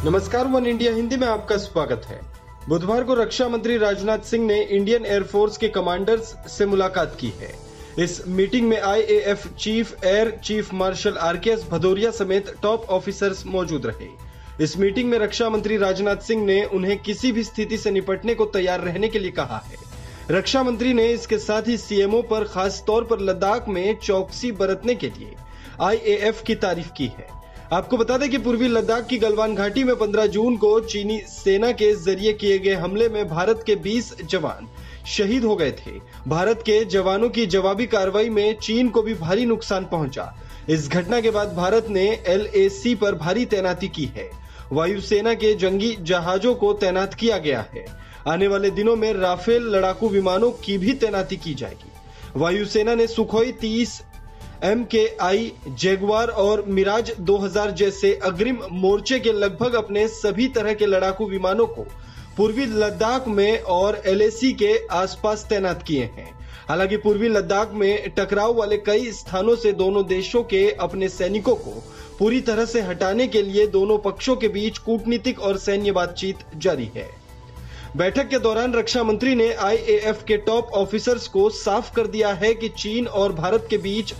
नमस्कार, one India Hindi में आपका स्वागत है। बुधवार को रक्षा मंत्री राजनाथ सिंह ने इंडियन एयरफोर्स के कमांडर्स से मुलाकात की है। इस मीटिंग में IAF chief air chief marshal RKS Bhadauria समेत टॉप ऑफिसर्स मौजूद रहे। इस मीटिंग में रक्षा मंत्री राजनाथ सिंह ने उन्हें किसी भी स्थिति से निपटने को तैयार रहने के लिए कहा है। रक्षा मंत्री ने इसके साथ ही सीएमओ पर खास तौर पर लद्दाख में चौकसी बरतने के लिए आईएएफ की तारीफ की है। आपको बता दें कि पूर्वी लद्दाख की गलवान घाटी में 15 जून को चीनी सेना के जरिए किए गए हमले में भारत के 20 जवान शहीद हो गए थे। भारत के जवानों की जवाबी कार्रवाई में चीन को भी भारी नुकसान पहुंचा। इस घटना के बाद भारत ने LAC पर भारी तैनाती की है। वायुसेना के जंगी जहाजों को तैनात किया गया है। आने वाले दिनों में राफेल लड़ाकू विमानों की भी तैनाती की जाएगी। वायुसेना ने सुखोई 30, MKI, जैगुआर और मिराज 2000 जैसे अग्रिम मोर्चे के लगभग अपने सभी तरह के लड़ाकू विमानों को पूर्वी लद्दाख में और LAC के आसपास तैनात किए हैं। हालांकि पूर्वी लद्दाख में टकराव वाले कई स्थानों से दोनों देशों के अपने सैनिकों को पूरी तरह से हटाने के लिए दोनों पक्षों के बीच कूटनीतिक और सैन्य बातचीत जारी है। बैठक के दौरान रक्षा मंत्री ने आईएएफ के टॉप ऑफिसर्स को साफ कर दिया है कि चीन और भारत के बीच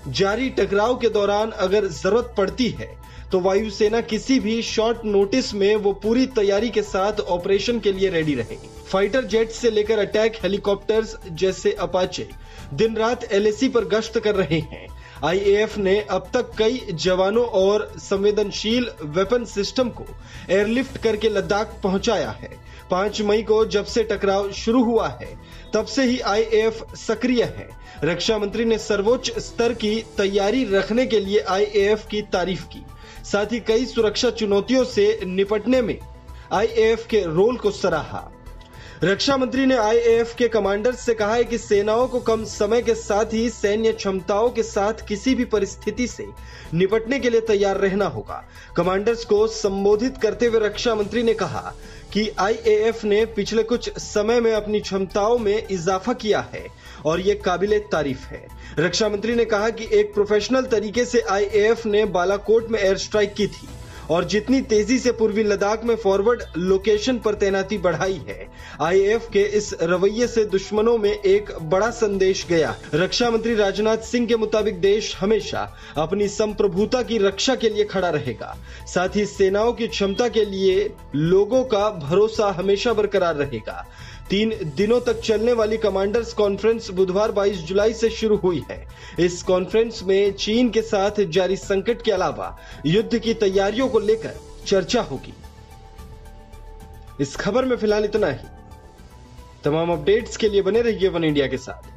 जारी टकराव के दौरान अगर जरूरत पड़ती है तो वायुसेना किसी भी शॉर्ट नोटिस में वो पूरी तैयारी के साथ ऑपरेशन के लिए रेडी रहेगी। फाइटर जेट से लेकर अटैक हेलीकॉप्टर्स जैसे अपाचे दिन रात LAC पर गश्त कर रहे हैं। आईएएफ ने अब तक कई जवानों और संवेदनशील वेपन सिस्टम को एयरलिफ्ट करके लद्दाख पहुंचाया है। 5 मई को जब से टकराव शुरू हुआ है तब से ही आईएएफ सक्रिय है। रक्षा मंत्री ने सर्वोच्च स्तर की तैयारी रखने के लिए आईएएफ की तारीफ की। साथ ही कई सुरक्षा चुनौतियों से निपटने में आईएएफ के रोल को सराहा। रक्षा मंत्री ने आईएएफ के कमांडर्स से कहा है कि सेनाओं को कम समय के साथ ही सैन्य क्षमताओं के साथ किसी भी परिस्थिति से निपटने के लिए तैयार रहना होगा। कमांडर्स को संबोधित करते हुए रक्षा मंत्री ने कहा कि आईएएफ ने पिछले कुछ समय में अपनी क्षमताओं में इजाफा किया है और ये काबिले तारीफ है। रक्षा मंत्री ने कहा कि एक प्रोफेशनल तरीके से आईएएफ ने बालाकोट में एयर स्ट्राइक की थी और जितनी तेजी से पूर्वी लद्दाख में फॉरवर्ड लोकेशन पर तैनाती बढ़ाई है। आईएएफ के इस रवैये से दुश्मनों में एक बड़ा संदेश गया। रक्षा मंत्री राजनाथ सिंह के मुताबिक देश हमेशा अपनी संप्रभुता की रक्षा के लिए खड़ा रहेगा। साथ ही सेनाओं की क्षमता के लिए लोगों का भरोसा हमेशा बरकरार रहेगा। 3 दिनों तक चलने वाली कमांडर्स कॉन्फ्रेंस बुधवार 22 जुलाई से शुरू हुई है। इस कॉन्फ्रेंस में चीन के साथ जारी संकट के अलावा युद्ध की तैयारियों को लेकर चर्चा होगी। इस खबर में फिलहाल इतना ही। तमाम अपडेट्स के लिए बने रहिए वन इंडिया के साथ।